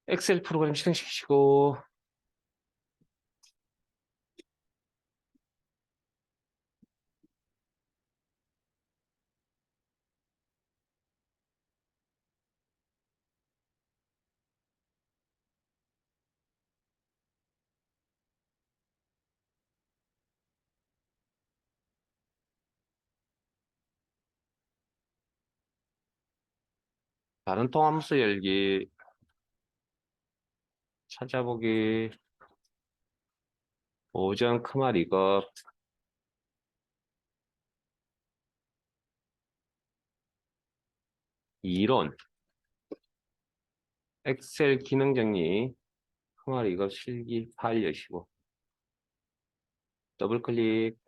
엑셀 프로그램 실행시키시고 다른 통함수 열기 찾아보기 오전 크말 이거 이론 엑셀 기능 정리 크말 이거 실기 파일 여시고 더블 클릭.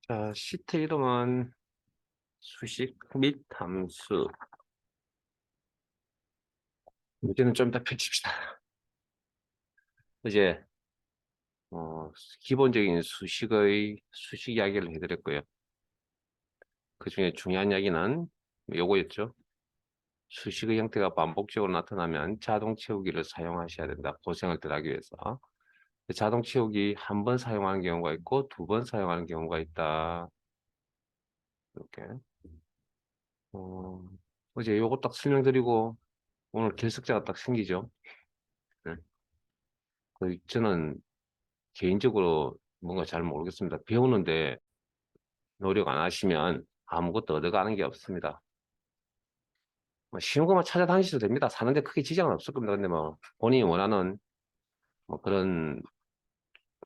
자, 시트 이름은 수식 및 함수. 문제는 좀 이따 펼칩시다. 이제 기본적인 수식 이야기를 해드렸고요. 그 중에 중요한 이야기는 요거였죠. 수식의 형태가 반복적으로 나타나면 자동 채우기를 사용하셔야 된다. 고생을 덜 하기 위해서. 자동 채우기 한 번 사용하는 경우가 있고 두 번 사용하는 경우가 있다. 이렇게. 어제 요거 딱 설명드리고 오늘 결석자가 딱 생기죠. 네. 저는 개인적으로 뭔가 잘 모르겠습니다. 배우는데 노력 안 하시면 아무것도 얻어가는 게 없습니다. 뭐 쉬운 것만 찾아다니셔도 됩니다. 사는데 크게 지장은 없을 겁니다. 근데 뭐 본인이 원하는 뭐 그런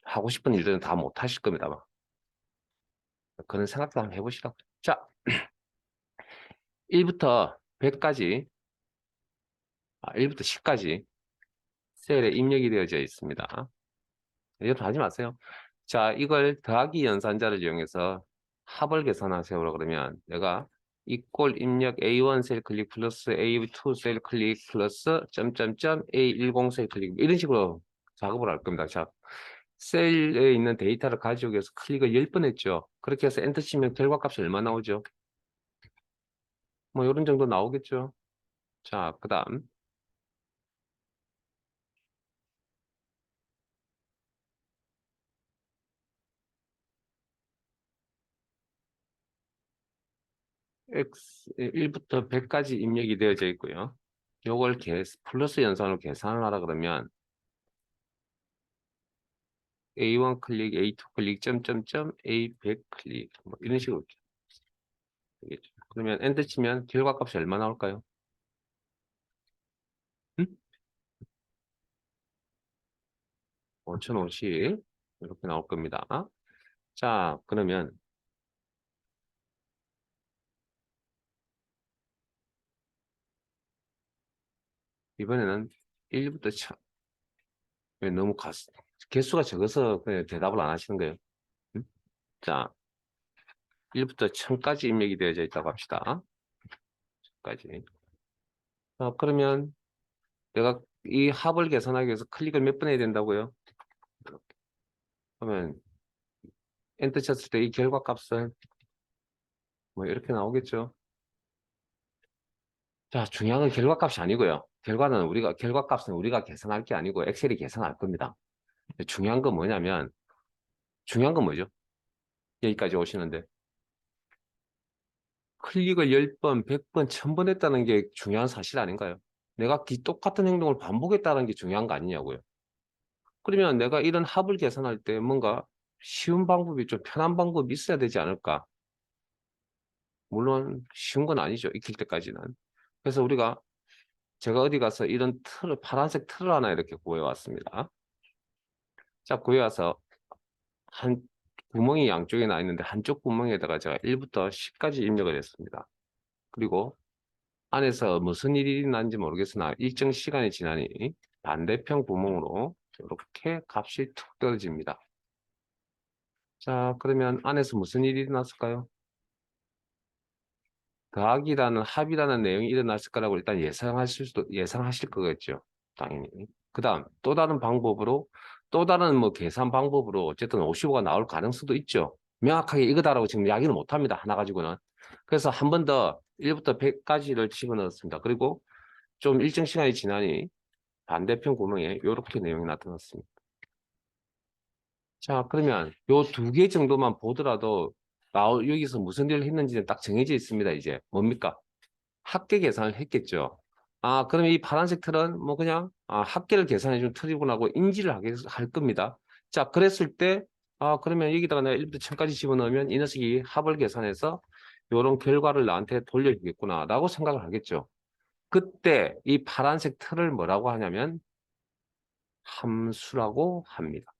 하고 싶은 일들은 다 못 하실 겁니다. 막. 그런 생각도 한번 해보시라고. 자, 1부터 100까지, 1부터 10까지 셀에 입력이 되어져 있습니다. 이것도 하지 마세요. 자, 이걸 더하기 연산자를 이용해서 합을 계산하세요. 그러면 내가 이꼴 입력 A1 셀 클릭 플러스 A2 셀 클릭 플러스 점점점 A10 셀 클릭 이런 식으로 작업을 할 겁니다. 자, 셀에 있는 데이터를 가지고 해서 클릭을 10번 했죠. 그렇게 해서 엔터 치면 결과값이 얼마 나오죠? 뭐 이런 정도 나오겠죠. 자, 그 다음 X 1부터 100까지 입력이 되어져 있고요. 요걸 플러스 연산으로 계산을 하라 그러면 A1 클릭, A2 클릭, 점점점, A100 클릭 뭐 이런 식으로 되겠죠. 그러면 엔터 치면 결과값이 얼마 나올까요? 응? 5050 이렇게 나올 겁니다. 자, 그러면 이번에는 1부터 1000. 왜 너무 개수가 적어서 그냥 대답을 안 하시는 거예요? 응? 자, 1부터 1000까지 입력이 되어져 있다고 합시다. 1000까지. 그러면 내가 이 합을 계산하기 위해서 클릭을 몇 번 해야 된다고요? 그러면 엔터 쳤을 때 이 결과값은 뭐 이렇게 나오겠죠. 자, 중요한 건 결과값이 아니고요. 결과값은 우리가 계산할 게 아니고 엑셀이 계산할 겁니다. 중요한 건 뭐냐면 중요한 건 뭐죠? 여기까지 오시는데 클릭을 10번, 100번, 1000번 했다는 게 중요한 사실 아닌가요? 내가 똑같은 행동을 반복했다는 게 중요한 거 아니냐고요. 그러면 내가 이런 합을 계산할 때 뭔가 쉬운 방법이 좀 편한 방법이 있어야 되지 않을까? 물론 쉬운 건 아니죠. 익힐 때까지는. 그래서 우리가 제가 어디 가서 이런 틀을, 파란색 틀을 하나 이렇게 구해왔습니다. 자, 구해와서 한 구멍이 양쪽에 나 있는데 한쪽 구멍에다가 제가 1부터 10까지 입력을 했습니다. 그리고 안에서 무슨 일이 난지 모르겠으나 일정 시간이 지나니 반대편 구멍으로 이렇게 값이 툭 떨어집니다. 자, 그러면 안에서 무슨 일이 일어났을까요? 더하기라는 합이라는 내용이 일어났을 거라고 일단 예상하실 거겠죠. 당연히. 그 다음 또 다른 방법으로 또 다른 뭐 계산 방법으로 어쨌든 55가 나올 가능성도 있죠. 명확하게 이거다라고 지금 이야기는 못합니다. 하나 가지고는. 그래서 한 번 더 1부터 100까지를 집어넣었습니다. 그리고 좀 일정 시간이 지나니 반대편 구멍에 이렇게 내용이 나타났습니다. 자, 그러면 요 두 개 정도만 보더라도 여기서 무슨 일을 했는지는 딱 정해져 있습니다. 이제 뭡니까? 합계 계산을 했겠죠. 아, 그러면 이 파란색 틀은 뭐 그냥 합계를 계산해 준 틀이구나 하고 인지를 할 겁니다. 자, 그랬을 때 그러면 여기다가 내가 1부터 1000까지 집어넣으면 이 녀석이 합을 계산해서 이런 결과를 나한테 돌려주겠구나 라고 생각을 하겠죠. 그때 이 파란색 틀을 뭐라고 하냐면 함수라고 합니다.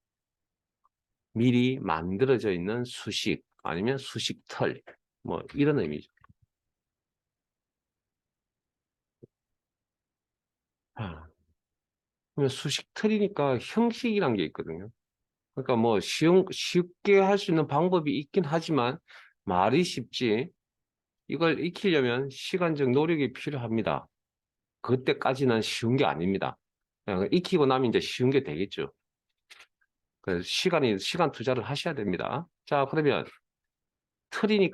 미리 만들어져 있는 수식 아니면 수식털 뭐 이런 의미죠. 그러면 수식틀이니까 형식이란 게 있거든요. 그러니까 뭐 쉽게 할 수 있는 방법이 있긴 하지만 말이 쉽지 이걸 익히려면 시간적 노력이 필요합니다. 그때까지는 쉬운 게 아닙니다. 그냥 익히고 나면 이제 쉬운 게 되겠죠. 그래서 시간 투자를 하셔야 됩니다. 자, 그러면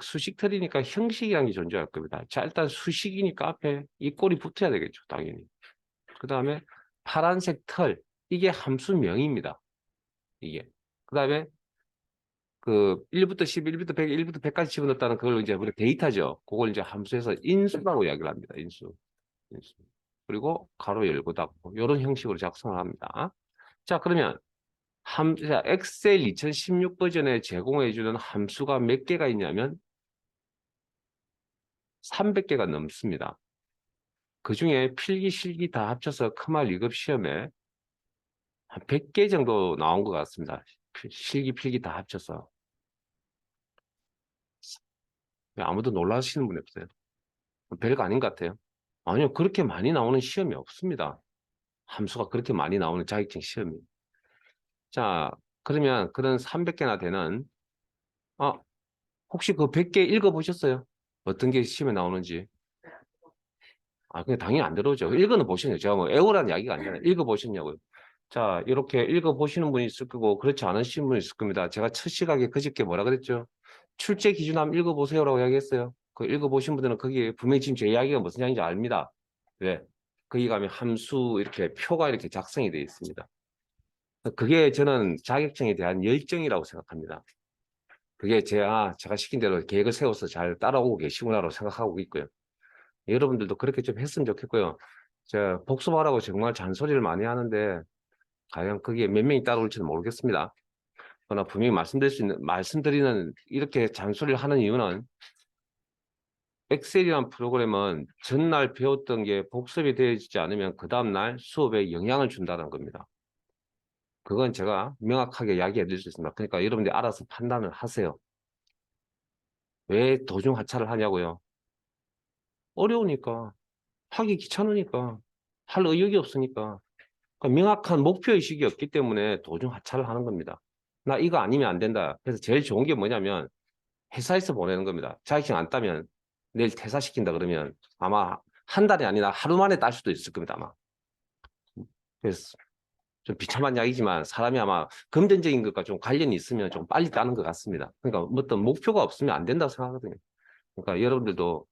수식 틀이니까 형식이라는 게 존재할 겁니다. 자, 일단 수식이니까 앞에 이 꼴이 붙어야 되겠죠, 당연히. 그 다음에 파란색 털, 이게 함수명입니다. 이게. 그 다음에 그 1부터 10, 1부터 100, 1부터 100까지 집어넣었다는 그걸 이제 우리 데이터죠. 그걸 이제 함수에서 인수라고 이야기를 합니다. 인수. 그리고 가로 열고 닫고 이런 형식으로 작성을 합니다. 자, 그러면 자, 엑셀 2016 버전에 제공해주는 함수가 몇 개가 있냐면 300개가 넘습니다. 그 중에 필기, 실기 다 합쳐서 크말 2급 시험에 한 100개 정도 나온 것 같습니다. 실기, 필기 다 합쳐서. 아무도 놀라시는 분이 없어요. 별거 아닌 것 같아요. 아니요, 그렇게 많이 나오는 시험이 없습니다. 함수가 그렇게 많이 나오는 자격증 시험이. 자, 그러면 그런 300개나 되는, 아, 혹시 그 100개 읽어보셨어요? 어떤 게 시험에 나오는지. 그냥 당연히 안 들어오죠. 읽어는 보시네요. 제가 뭐 애호라는 이야기가 아니잖아요. 읽어보셨냐고요. 자, 이렇게 읽어보시는 분이 있을 거고, 그렇지 않으신 분이 있을 겁니다. 제가 첫 시각에 그저께 뭐라 그랬죠? 출제 기준 한번 읽어보세요라고 이야기했어요. 그 읽어보신 분들은 거기에 분명히 지금 제 이야기가 무슨 이야기인지 압니다. 왜? 거기 가면 함수 이렇게 표가 이렇게 작성이 되어 있습니다. 그게 저는 자격증에 대한 열정이라고 생각합니다. 그게 제가 시킨 대로 계획을 세워서 잘 따라오고 계시구나라고 생각하고 있고요. 여러분들도 그렇게 좀 했으면 좋겠고요. 제가 복습하라고 정말 잔소리를 많이 하는데 과연 거기에 몇 명이 따라올지는 모르겠습니다. 그러나 분명히 말씀드리는 이렇게 잔소리를 하는 이유는 엑셀이라는 프로그램은 전날 배웠던 게 복습이 되어지지 않으면 그 다음날 수업에 영향을 준다는 겁니다. 그건 제가 명확하게 이야기해 드릴 수 있습니다. 그러니까 여러분들이 알아서 판단을 하세요. 왜 도중 하차를 하냐고요? 어려우니까, 하기 귀찮으니까, 할 의욕이 없으니까. 그러니까 명확한 목표의식이 없기 때문에 도중 하차를 하는 겁니다. 나 이거 아니면 안 된다. 그래서 제일 좋은 게 뭐냐면 회사에서 보내는 겁니다. 자격증 안 따면 내일 퇴사시킨다 그러면 아마 한 달이 아니라 하루 만에 딸 수도 있을 겁니다. 아마. 그래서 좀 비참한 이야기지만 사람이 아마 금전적인 것과 좀 관련이 있으면 좀 빨리 따는 것 같습니다. 그러니까 어떤 목표가 없으면 안 된다고 생각하거든요. 그러니까 여러분들도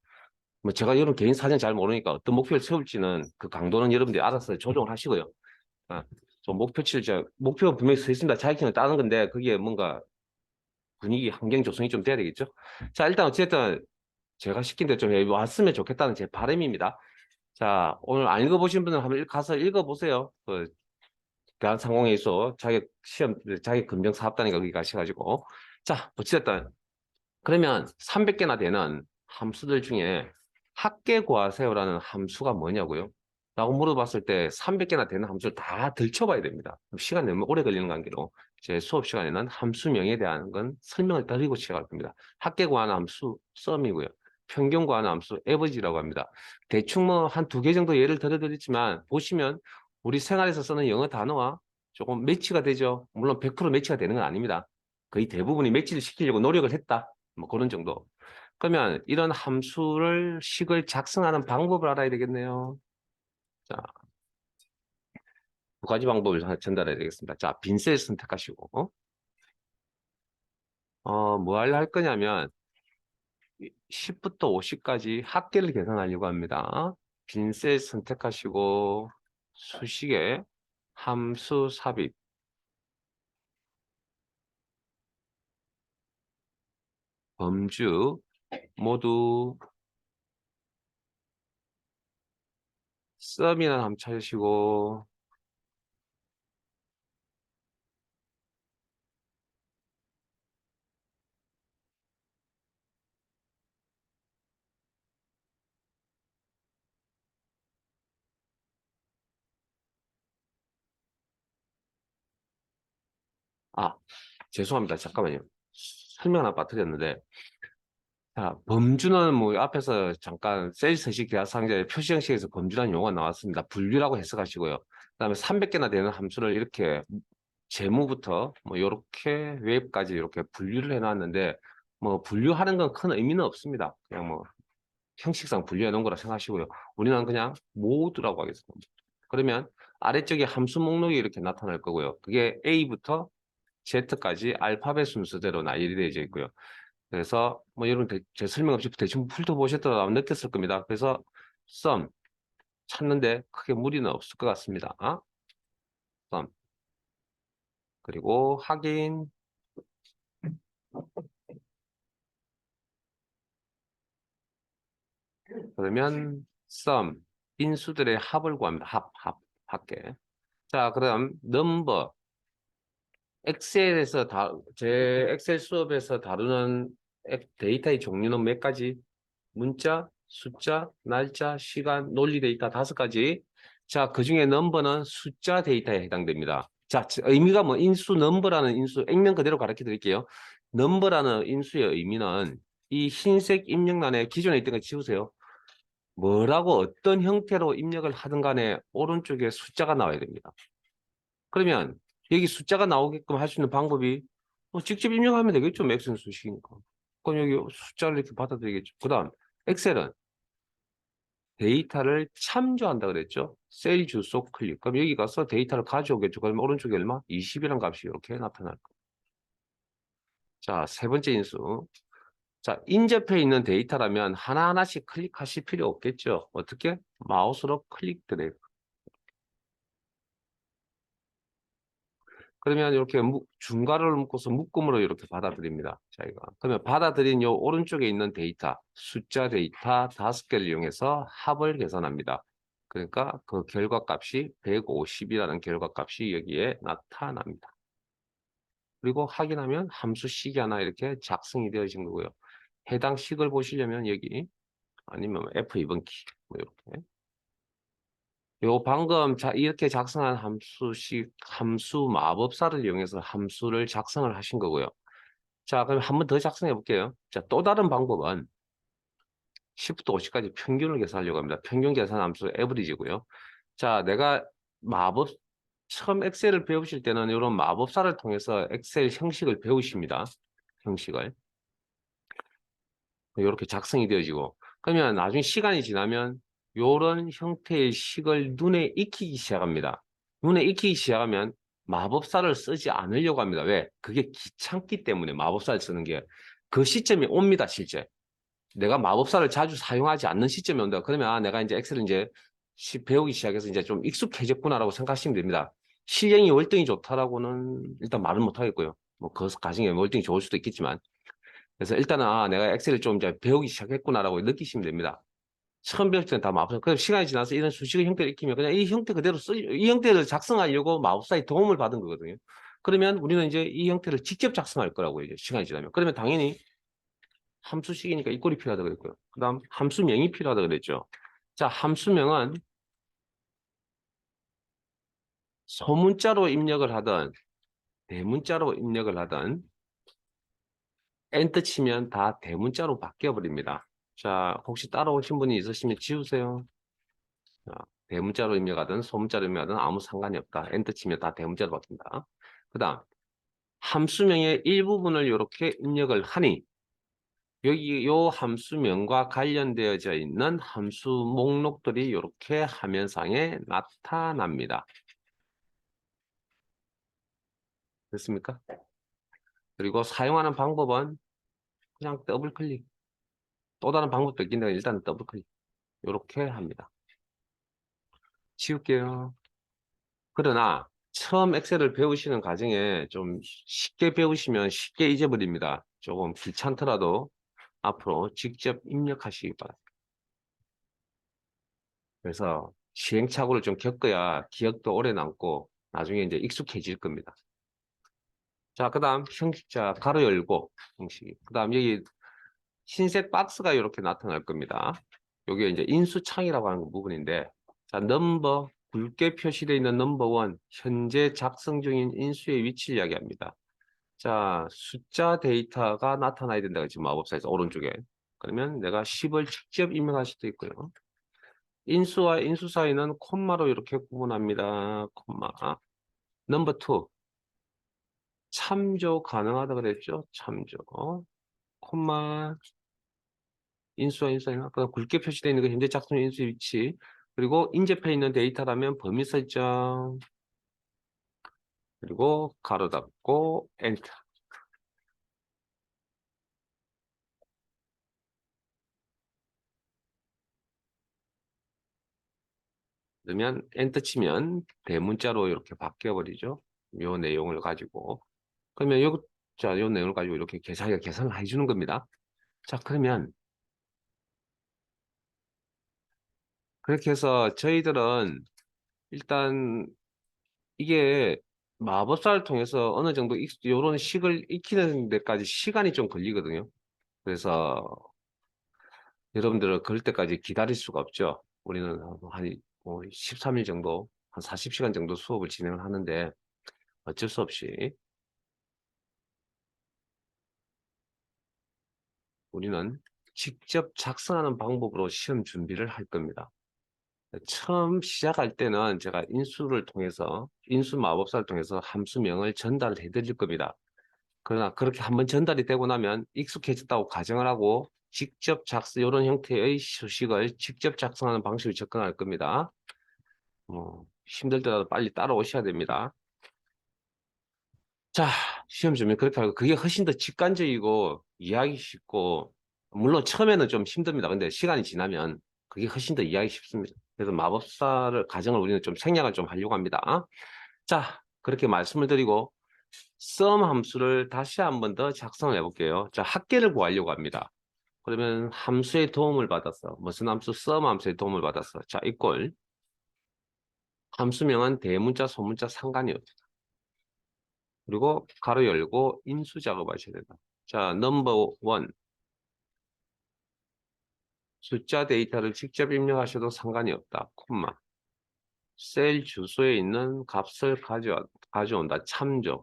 뭐 제가 여러분 개인 사정 잘 모르니까 어떤 목표를 세울지는 그 강도는 여러분들이 알아서 조정을 하시고요. 좀 목표가 분명히 서 있습니다. 자격증을 따는 건데 그게 뭔가 분위기 환경 조성이 좀 돼야 되겠죠. 자, 일단 어쨌든 제가 시킨 대로 좀 왔으면 좋겠다는 제 바람입니다. 자, 오늘 안 읽어보신 분은 한번 가서 읽어보세요. 그 대한상공회의소 자격검정사업단인가 거기 가셔가지고. 자, 어쨌든 그러면 300개나 되는 함수들 중에 합계 구하세요라는 함수가 뭐냐고요? 라고 물어봤을 때 300개나 되는 함수를 다 들춰봐야 됩니다. 시간이 너무 오래 걸리는 관계로 제 수업 시간에는 함수명에 대한 건 설명을 드리고 시작할 겁니다. 합계 구하는 함수 썸이고요. 평균 구하는 함수 에버지라고 합니다. 대충 뭐 한 2개 정도 예를 들어드렸지만 보시면 우리 생활에서 쓰는 영어 단어와 조금 매치가 되죠. 물론 100% 매치가 되는 건 아닙니다. 거의 대부분이 매치를 시키려고 노력을 했다. 뭐 그런 정도. 그러면 이런 함수를 식을 작성하는 방법을 알아야 되겠네요. 자, 2가지 방법을 전달해야 되겠습니다. 자, 빈 셀 선택하시고, 뭐 할 거냐면, 10부터 50까지 합계를 계산하려고 합니다. 빈 셀 선택하시고, 수식에 함수 삽입, 범주, 모두 썸이라는 함수 찾으시고, 아, 죄송합니다. 잠깐만요. 설명 하나 빠뜨렸는데, 자, 범주는 뭐 앞에서 잠깐 셀 서식 대화 상자의 표시 형식에서 범주라는 용어가 나왔습니다. 분류라고 해석하시고요. 그다음에 300개나 되는 함수를 이렇게 제무부터 뭐 이렇게 웹까지 이렇게 분류를 해놨는데 뭐 분류하는 건 큰 의미는 없습니다. 그냥 뭐 형식상 분류해 놓은 거라 생각하시고요. 우리는 그냥 모두라고 하겠습니다. 그러면 아래쪽에 함수 목록이 이렇게 나타날 거고요. 그게 A부터 Z까지 알파벳 순서대로 나열이 되어 있고요. 그래서 뭐 여러분 제 설명 없이 대충 훑어보셨더라도 아마 느꼈을 겁니다. 그래서 썸 찾는데 크게 무리는 없을 것 같습니다. 썸 그리고 확인 그러면 썸 인수들의 합을 구합니다. 합계. 자 그럼 넘버 엑셀에서 제 엑셀 수업에서 다루는 데이터의 종류는 몇 가지? 문자, 숫자, 날짜, 시간, 논리 데이터 5가지. 자, 그 중에 넘버는 숫자 데이터에 해당됩니다. 자, 의미가 뭐 인수, 넘버라는 인수, 액면 그대로 가르쳐 드릴게요. 넘버라는 인수의 의미는 이 흰색 입력란에 기존에 있던 거 지우세요. 뭐라고 어떤 형태로 입력을 하든 간에 오른쪽에 숫자가 나와야 됩니다. 그러면 여기 숫자가 나오게끔 할 수 있는 방법이 직접 입력하면 되겠죠. 맥슨 수식이니까. 그럼 여기 숫자를 이렇게 받아들이겠죠. 그 다음 엑셀은 데이터를 참조한다 그랬죠. 셀 주소 클릭. 그럼 여기 가서 데이터를 가져오겠죠. 그러면 오른쪽에 얼마? 20이라는 값이 이렇게 나타날 거예요. 자, 세 번째 인수. 자, 인접해 있는 데이터라면 하나하나씩 클릭하실 필요 없겠죠. 어떻게? 마우스로 클릭 드래그. 그러면 이렇게 중괄호를 묶어서 묶음으로 이렇게 받아들입니다. 저희가. 그러면 받아들인 요 오른쪽에 있는 데이터, 숫자 데이터 5개를 이용해서 합을 계산합니다. 그러니까 그 결과값이 150이라는 결과값이 여기에 나타납니다. 그리고 확인하면 함수 식이 하나 이렇게 작성이 되어진 거고요. 해당 식을 보시려면 여기 아니면 F2번 키, 뭐 이렇게. 요 방금 이렇게 작성한 함수식, 함수 마법사를 이용해서 함수를 작성을 하신 거고요. 자, 그럼 한 번 더 작성해 볼게요. 자, 또 다른 방법은 10부터 50까지 평균을 계산하려고 합니다. 평균 계산 함수 에버리지고요. 자, 내가 처음 엑셀을 배우실 때는 이런 마법사를 통해서 엑셀 형식을 배우십니다. 형식을. 이렇게 작성이 되어지고. 그러면 나중에 시간이 지나면 이런 형태의 식을 눈에 익히기 시작합니다. 눈에 익히기 시작하면 마법사를 쓰지 않으려고 합니다. 왜? 그게 귀찮기 때문에 마법사를 쓰는 게 그 시점이 옵니다, 실제. 내가 마법사를 자주 사용하지 않는 시점이 온다. 그러면 내가 이제 엑셀을 이제 배우기 시작해서 이제 좀 익숙해졌구나라고 생각하시면 됩니다. 실행이 월등히 좋다라고는 일단 말은 못 하겠고요. 뭐 그 가정에 월등히 좋을 수도 있겠지만. 그래서 일단은 내가 엑셀을 좀 이제 배우기 시작했구나라고 느끼시면 됩니다. 처음 배울 때는 다 마법사. 그럼 시간이 지나서 이런 수식의 형태를 익히면 그냥 이 형태 그대로 이 형태를 작성하려고 마법사의 도움을 받은 거거든요. 그러면 우리는 이제 이 형태를 직접 작성할 거라고 이제 시간이 지나면. 그러면 당연히 함수식이니까 이꼴이 필요하다고 그랬고요. 그 다음 함수명이 필요하다고 그랬죠. 자, 함수명은 소문자로 입력을 하든 대문자로 입력을 하든 엔터 치면 다 대문자로 바뀌어 버립니다. 자, 혹시 따라오신 분이 있으시면 지우세요. 자, 대문자로 입력하든 소문자로 입력하든 아무 상관이 없다. 엔터 치면 다 대문자로 바뀐다. 그 다음 함수명의 일부분을 이렇게 입력을 하니 여기 요 함수명과 관련되어져 있는 함수 목록들이 이렇게 화면상에 나타납니다. 됐습니까? 그리고 사용하는 방법은 그냥 더블 클릭. 또 다른 방법도 있긴데 일단 더블 클릭. 이렇게 합니다. 지울게요. 그러나 처음 엑셀을 배우시는 과정에 좀 쉽게 배우시면 쉽게 잊어버립니다. 조금 귀찮더라도 앞으로 직접 입력하시기 바랍니다. 그래서 시행착오를 좀 겪어야 기억도 오래 남고 나중에 이제 익숙해질 겁니다. 자, 그 다음 형식자 가로 열고 형식. 그 다음 여기 흰색 박스가 이렇게 나타날 겁니다. 이게 이제 인수창이라고 하는 부분인데, 자, 넘버, 굵게 표시되어 있는 넘버 1, 현재 작성 중인 인수의 위치를 이야기합니다. 자, 숫자 데이터가 나타나야 된다고 지금 마법사에서 오른쪽에. 그러면 내가 10을 직접 입력할 수도 있고요. 인수와 인수 사이는 콤마로 이렇게 구분합니다. 콤마. 넘버 2. 참조 가능하다 그랬죠? 참조. 콤마. 인수와 인수 사이는 아까 굵게 표시되어 있는 거 현재 작성 인수의 위치. 그리고 인접해 있는 데이터라면 범위 설정. 그리고 가로 닫고 엔터. 그러면 엔터 치면 대문자로 이렇게 바뀌어 버리죠. 요 내용을 가지고. 그러면 요, 자, 요 내용을 가지고 이렇게 자기가 계산을 해주는 겁니다. 자, 그러면 그렇게 해서 저희들은 일단 이게 마법사를 통해서 어느 정도 요런 식을 익히는 데까지 시간이 좀 걸리거든요. 그래서 여러분들은 그럴 때까지 기다릴 수가 없죠. 우리는 한 13일 정도, 한 40시간 정도 수업을 진행을 하는데 어쩔 수 없이 우리는 직접 작성하는 방법으로 시험 준비를 할 겁니다. 처음 시작할 때는 제가 인수를 통해서, 인수 마법사를 통해서 함수명을 전달을 해드릴 겁니다. 그러나 그렇게 한번 전달이 되고 나면 익숙해졌다고 가정을 하고 직접 이런 형태의 수식을 직접 작성하는 방식을 접근할 겁니다. 힘들더라도 빨리 따라오셔야 됩니다. 자, 시험 준비 그렇게 하고 그게 훨씬 더 직관적이고 이해하기 쉽고 물론 처음에는 좀 힘듭니다. 근데 시간이 지나면 그게 훨씬 더 이해하기 쉽습니다. 그래서 마법사를 가정을 우리는 좀 생략을 좀 하려고 합니다. 자, 그렇게 말씀을 드리고 sum 함수를 다시 한 번 더 작성을 해볼게요. 자, 합계를 구하려고 합니다. 그러면 함수의 도움을 받았어. 무슨 함수? sum 함수의 도움을 받았어. 자, 이꼴 함수명은 대문자, 소문자 상관이 없다. 그리고 가로 열고 인수 작업하셔야 된다. 자, 넘버 1. 숫자 데이터를 직접 입력하셔도 상관이 없다. 콤마. 셀 주소에 있는 값을 가져온다. 참조.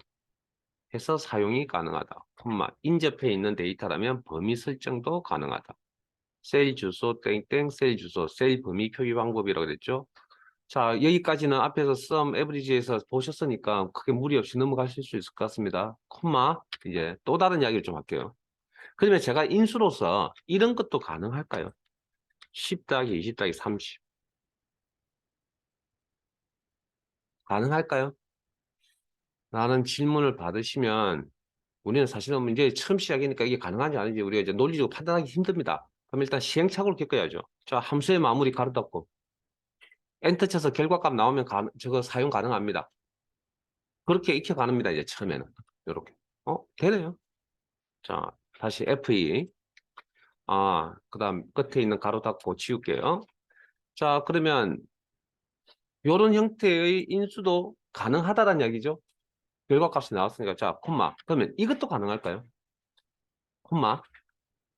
해서 사용이 가능하다. 콤마. 인접해 있는 데이터라면 범위 설정도 가능하다. 셀 주소 땡땡 셀 주소 셀 범위 표기 방법이라고 그랬죠. 자, 여기까지는 앞에서 sum average에서 보셨으니까 크게 무리 없이 넘어가실 수 있을 것 같습니다. 콤마. 이제 또 다른 이야기를 좀 할게요. 그러면 제가 인수로서 이런 것도 가능할까요? 10 더하기 20 더하기 30. 가능할까요? 라는 질문을 받으시면 우리는 사실은 이제 처음 시작이니까 이게 가능한지 아닌지 우리가 이제 논리적으로 판단하기 힘듭니다. 그럼 일단 시행착오를 겪어야죠. 자, 함수의 마무리 가로 닫고 엔터 쳐서 결과값 나오면 저거 사용 가능합니다. 그렇게 익혀 가능합니다. 이제 처음에는. 이렇게. 되네요. 자, 다시 F2. 그 다음 끝에 있는 가로 닫고 지울게요. 자, 그러면 이런 형태의 인수도 가능하다는 이야기죠. 결과값이 나왔으니까. 자, 콤마. 그러면 이것도 가능할까요? 콤마.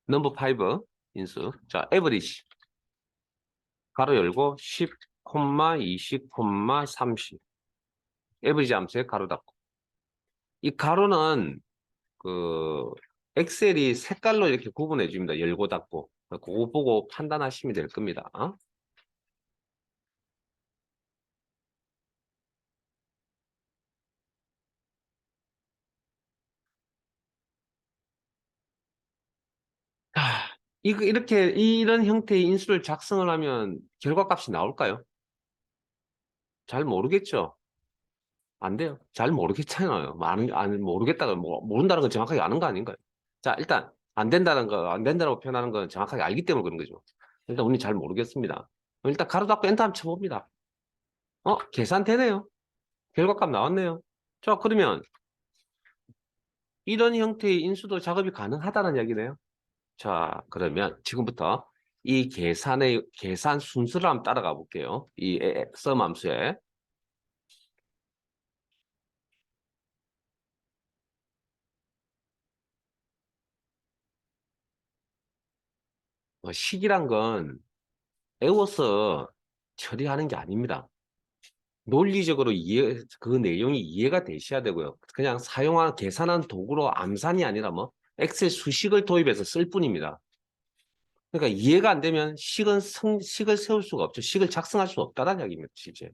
넘버 5 인수. 자, 에버리지. 가로 열고 10, 20, 30. 에버리지 함수에 가로 닫고. 이 가로는 그 엑셀이 색깔로 이렇게 구분해 줍니다. 열고 닫고. 그거 보고 판단하시면 될 겁니다. 이렇게 이런 형태의 인수를 작성을 하면 결과값이 나올까요? 잘 모르겠죠. 안 돼요. 잘 모르겠잖아요. 모르겠다가 모른다는 건 정확하게 아는 거 아닌가요? 자, 일단 안 된다고 표현하는 건 정확하게 알기 때문에 그런 거죠. 일단 우리 잘 모르겠습니다. 일단 가로 닫고 엔터 한번 쳐봅니다. 계산되네요. 결과값 나왔네요. 자, 그러면 이런 형태의 인수도 작업이 가능하다는 얘기네요. 자, 그러면 지금부터 이 계산 순서를 한번 따라가 볼게요. 이 sum 함수에. 식이란 건 외워서 처리하는 게 아닙니다. 논리적으로 그 내용이 이해가 되셔야 되고요. 그냥 계산한 도구로 암산이 아니라 엑셀 수식을 도입해서 쓸 뿐입니다. 그러니까 이해가 안 되면 식을 세울 수가 없죠. 식을 작성할 수 없다는 이야기입니다, 실제.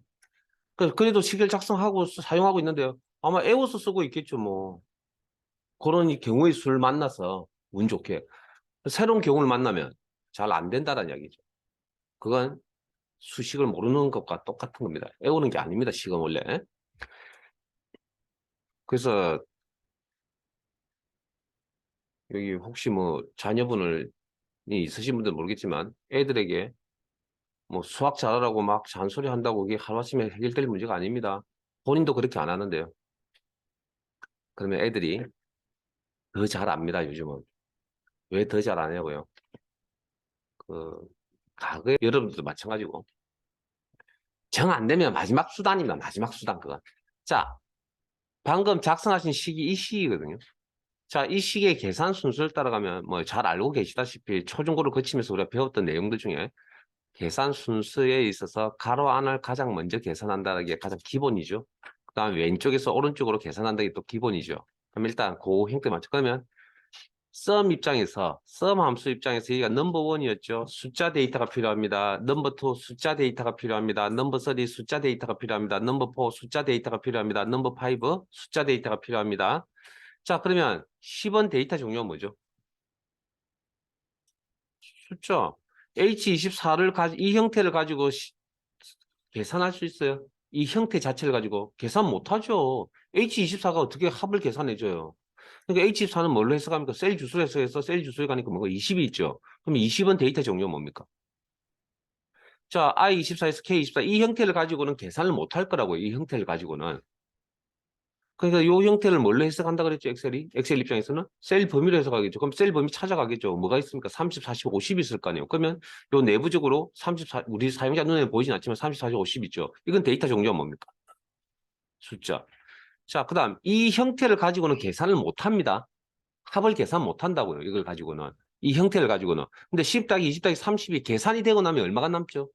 그래도 식을 작성하고 사용하고 있는데요. 아마 애워서 쓰고 있겠죠, 뭐. 그런 경우의 수를 만나서 운 좋게. 새로운 경우를 만나면 잘 안 된다는 이야기죠. 그건 수식을 모르는 것과 똑같은 겁니다. 애우는 게 아닙니다, 식은 원래. 그래서 여기 혹시 자녀분을 있으신 분들 모르겠지만 애들에게 수학 잘하라고 막 잔소리 한다고 그게 하루아침에 해결될 문제가 아닙니다. 본인도 그렇게 안 하는데요. 그러면 애들이 더 잘 압니다, 요즘은. 왜 더 잘 아냐고요? 과거에 여러분들도 마찬가지고. 정 안 되면 마지막 수단입니다. 마지막 수단, 그건. 자, 방금 작성하신 식이 이 식이거든요. 자, 이 식의 계산 순서를 따라가면 잘 알고 계시다시피 초중고를 거치면서 우리가 배웠던 내용들 중에 계산 순서에 있어서 가로 안을 가장 먼저 계산한다는 게 가장 기본이죠. 그 다음에 왼쪽에서 오른쪽으로 계산한다는 게 또 기본이죠. 그럼 일단 그 형태 맞죠? 그러면 썸 함수 입장에서 여기가 넘버1이었죠. 숫자 데이터가 필요합니다. 넘버2 숫자 데이터가 필요합니다. 넘버3 숫자 데이터가 필요합니다. 넘버4 숫자 데이터가 필요합니다. 넘버5 숫자 데이터가 필요합니다. 자, 그러면 10번 데이터 종류가 뭐죠? 숫자. 이 형태를 가지고 계산할 수 있어요? 이 형태 자체를 가지고 계산 못하죠. H24가 어떻게 합을 계산해줘요? 그러니까 H24는 뭘로 해석합니까? 셀 주소로 해석해서 셀 주소에 가니까 20이 있죠. 그럼 20은 데이터 종류가 뭡니까? 자, I24에서 K24 이 형태를 가지고는 계산을 못할 거라고요. 이 형태를 가지고는. 그러니까 이 형태를 뭘로 해석한다 그랬죠? 엑셀 입장에서는 셀 범위로 해석하겠죠. 그럼 셀 범위 찾아가겠죠. 뭐가 있습니까? 30, 40, 50 있을 거 아니에요. 그러면 요 내부적으로 우리 사용자 눈에 보이진 않지만 30, 40, 50 있죠. 이건 데이터 종류가 뭡니까? 숫자. 자, 그 다음 이 형태를 가지고는 계산을 못합니다. 합을 계산 못한다고요. 이걸 가지고는. 이 형태를 가지고는. 근데 10 더하기 20 더하기 30이 계산이 되고 나면 얼마가 남죠?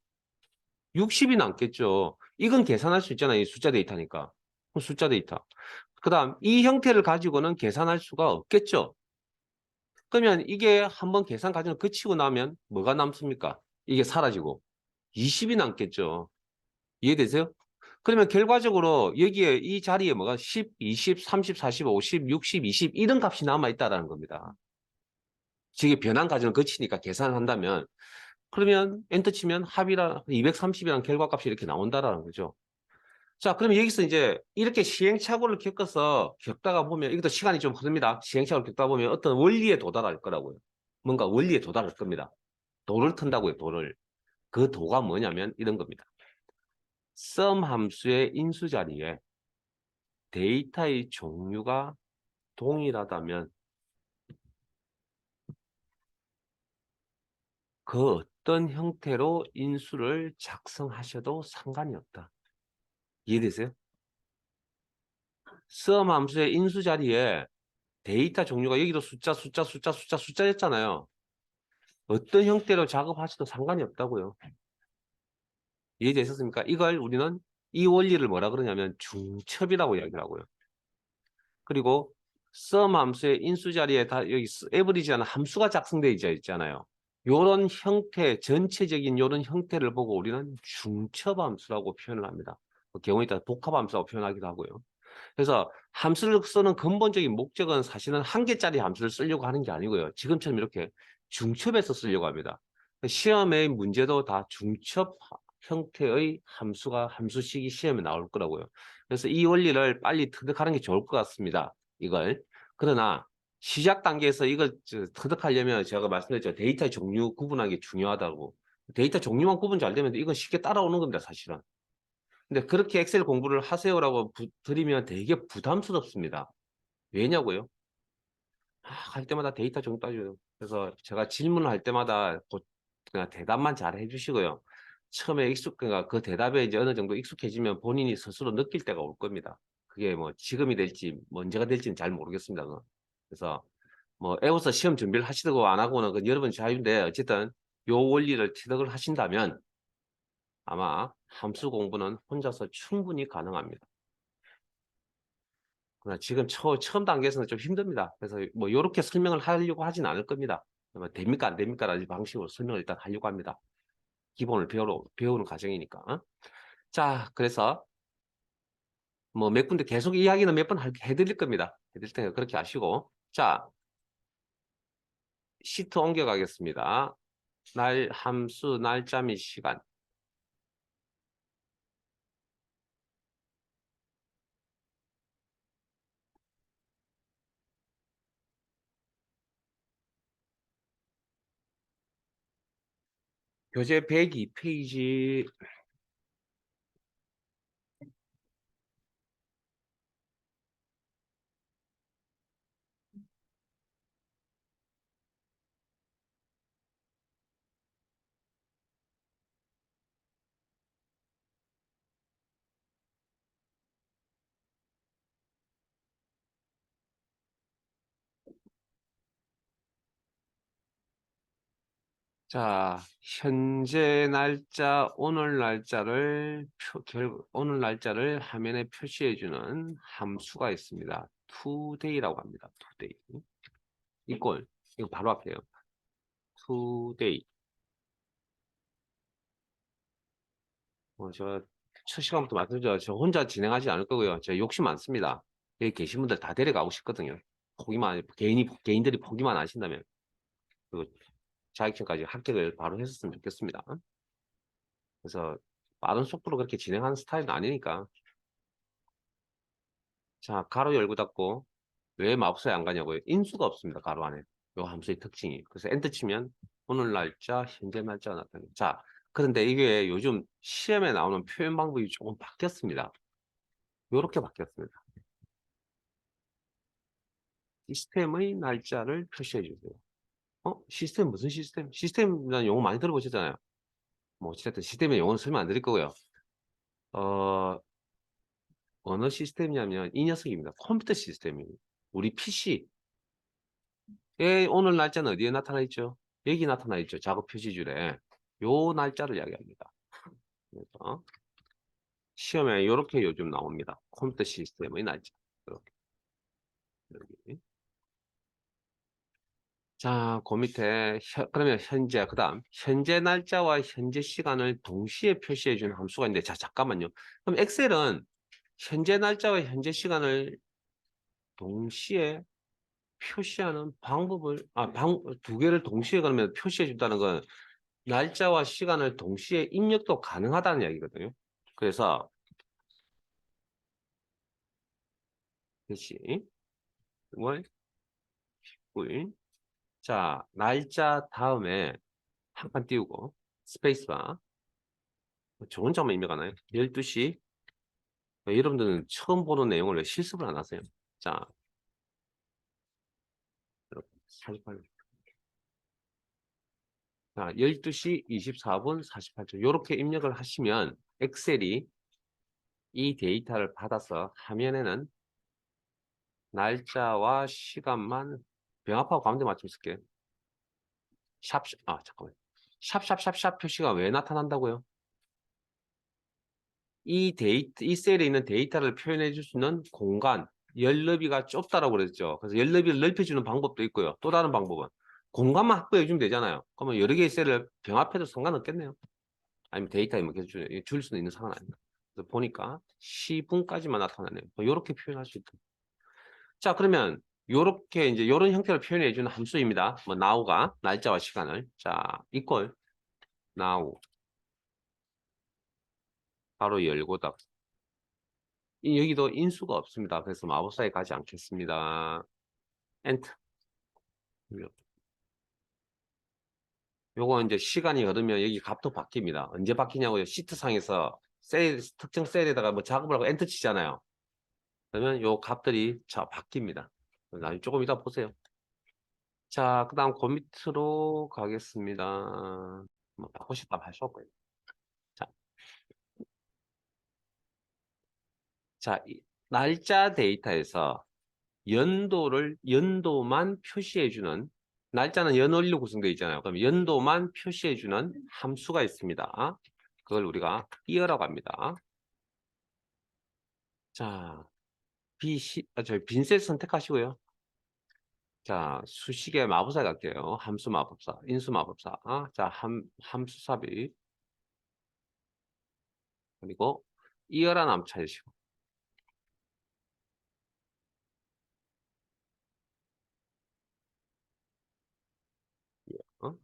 60이 남겠죠. 이건 계산할 수 있잖아요. 이 숫자 데이터니까. 숫자 데이터. 그 다음 이 형태를 가지고는 계산할 수가 없겠죠. 그러면 이게 한번 계산 과정을 거치고 나면 뭐가 남습니까? 이게 사라지고 20이 남겠죠. 이해되세요? 그러면 결과적으로 여기에 이 자리에 뭐가 10, 20, 30, 40, 50, 60, 20 이런 값이 남아있다는 겁니다. 이게 변환 과정을 거치니까 계산을 한다면 그러면 엔터 치면 합이라 230이라는 결과값이 이렇게 나온다라는 거죠. 자, 그러면 여기서 이제 이렇게 시행착오를 겪다가 보면 이것도 시간이 좀 흐릅니다. 시행착오를 겪다 보면 어떤 원리에 도달할 거라고요. 뭔가 원리에 도달할 겁니다. 도를 튼다고요, 도를. 그 도가 뭐냐면 이런 겁니다. sum 함수의 인수 자리에 데이터의 종류가 동일하다면 그 어떤 형태로 인수를 작성하셔도 상관이 없다. 이해되세요? sum 함수의 인수 자리에 데이터 종류가 여기도 숫자였잖아요. 어떤 형태로 작업하셔도 상관이 없다고요. 이해되셨습니까? 이걸 우리는 이 원리를 뭐라 그러냐면 중첩이라고 이야기를 하고요. 그리고 sum 함수의 인수 자리에 다 여기 average라는 함수가 작성되어 있잖아요. 요런 형태, 전체적인 요런 형태를 보고 우리는 중첩 함수라고 표현을 합니다. 경우에 따라 복합 함수라고 표현하기도 하고요. 그래서 함수를 쓰는 근본적인 목적은 사실은 한 개짜리 함수를 쓰려고 하는 게 아니고요. 지금처럼 이렇게 중첩해서 쓰려고 합니다. 시험의 문제도 다 중첩 형태의 함수식이 시험에 나올 거라고요. 그래서 이 원리를 빨리 터득하는 게 좋을 것 같습니다. 이걸. 그러나 시작 단계에서 이걸 터득하려면 제가 말씀드렸죠. 데이터 종류 구분하는 게 중요하다고. 데이터 종류만 구분 잘 되면 이건 쉽게 따라오는 겁니다. 사실은. 근데 그렇게 엑셀 공부를 하세요라고 드리면 되게 부담스럽습니다. 왜냐고요? 할 때마다 데이터 좀 따져요. 그래서 제가 질문을 할 때마다 그냥 대답만 잘 해주시고요. 처음에 그러니까 그 대답에 이제 어느 정도 익숙해지면 본인이 스스로 느낄 때가 올 겁니다. 그게 뭐 지금이 될지 언제가 될지는 잘 모르겠습니다. 그래서 뭐 애워서 시험 준비를 하시고 안 하고는 그 여러분 자유인데 어쨌든 요 원리를 취득을 하신다면 아마 함수 공부는 혼자서 충분히 가능합니다. 그러나 지금 처음 단계에서는 좀 힘듭니다. 그래서 뭐 이렇게 설명을 하려고 하진 않을 겁니다. 됩니까 안 됩니까? 라는 방식으로 설명을 일단 하려고 합니다. 기본을 배우는 과정이니까. 자, 그래서 뭐 몇 군데 계속 이야기는 몇 번 해드릴 겁니다. 해드릴 테니까 그렇게 하시고. 자, 시트 옮겨가겠습니다. 함수, 날짜 및 시간. 교재 102페이지. 자, 현재 날짜, 오늘 날짜를 화면에 표시해주는 함수가 있습니다. today라고 합니다. today. 이꼴, 이거 바로 앞에요. today. 제가 첫 시간부터 말씀드렸죠. 저 혼자 진행하지 않을 거고요. 제가 욕심 많습니다. 여기 계신 분들 다 데려가고 싶거든요. 개인들이 포기만 하신다면. 그리고 자격증까지 합격을 바로 했었으면 좋겠습니다. 그래서 빠른 속도로 그렇게 진행하는 스타일은 아니니까. 자, 가로 열고 닫고. 왜 마법사에 안 가냐고요? 인수가 없습니다. 가로 안에. 요 함수의 특징이. 그래서 엔터 치면 오늘 날짜, 현재 날짜가 나타납니다. 자, 그런데 이게 요즘 시험에 나오는 표현 방법이 조금 바뀌었습니다. 요렇게 바뀌었습니다. 시스템의 날짜를 표시해 주세요. 시스템 무슨 시스템? 시스템이라는 용어 많이 들어보셨잖아요. 뭐 어쨌든 시스템의 용어는 설명 안 드릴 거고요. 어느 시스템이냐면 이 녀석입니다. 컴퓨터 시스템입니다. 우리 PC에 오늘 날짜는 어디에 나타나 있죠? 여기 나타나 있죠. 작업 표시줄에. 요 날짜를 이야기합니다. 그래서 시험에 이렇게 요즘 나옵니다. 컴퓨터 시스템의 날짜. 이렇게. 여기. 자, 그 밑에 그러면 현재 그다음 현재 날짜와 현재 시간을 동시에 표시해 주는 함수가 있는데 자, 잠깐만요. 그럼 엑셀은 현재 날짜와 현재 시간을 동시에 표시하는 방법을 두 개를 동시에 그러면 표시해 준다는 건 날짜와 시간을 동시에 입력도 가능하다는 이야기거든요. 그래서 다시 월, 일 자, 날짜 다음에 한 칸 띄우고 스페이스바 좋은 점만 입력하나요? 12시 여러분들은 처음 보는 내용을 왜 실습을 안 하세요? 자, 이렇게 48. 자, 12시 24분 48초 이렇게 입력을 하시면 엑셀이 이 데이터를 받아서 화면에는 날짜와 시간만 병합하고 가운데 맞춤 쓸게요. 잠깐만. 샵샵샵샵 표시가 왜 나타난다고요? 이 셀에 있는 데이터를 표현해 줄 수 있는 공간, 열너비가 좁다라고 그랬죠. 그래서 열너비를 넓혀주는 방법도 있고요. 또 다른 방법은 공간만 확보해 주면 되잖아요. 그러면 여러 개의 셀을 병합해도 상관없겠네요. 아니면 데이터에 뭐 계속 줄 수는 있는 상관 아닙니다. 그래서 보니까 시분까지만 나타나네요. 뭐 이렇게 표현할 수 있다. 자, 그러면 요렇게 이제 요런 형태로 표현해 주는 함수입니다. 뭐 now가 날짜와 시간을 자, equal now 바로 열고 닫고 여기도 인수가 없습니다. 그래서 마법사에 가지 않겠습니다. 엔터. 요거 이제 시간이 흐르면 여기 값도 바뀝니다. 언제 바뀌냐고요? 시트상에서 특정 셀에다가 뭐 작업을 하고 엔터 치잖아요. 그러면 요 값들이 바뀝니다. 나중에 조금 이따 보세요. 자, 그 다음 그 밑으로 가겠습니다. 뭐 바꾸고 싶다 할 수 없고요. 자, 날짜 데이터에서 연도만 표시해주는, 날짜는 연월일로 구성되어 있잖아요. 그럼 연도만 표시해주는 함수가 있습니다. 그걸 우리가 year라고 합니다. 자, 저희 빈셋 선택하시고요. 자, 수식의 마법사 갈게요. 함수 마법사, 인수 마법사. 자, 함수 삽입. 그리고 year라는 함수 찾으시고. 어?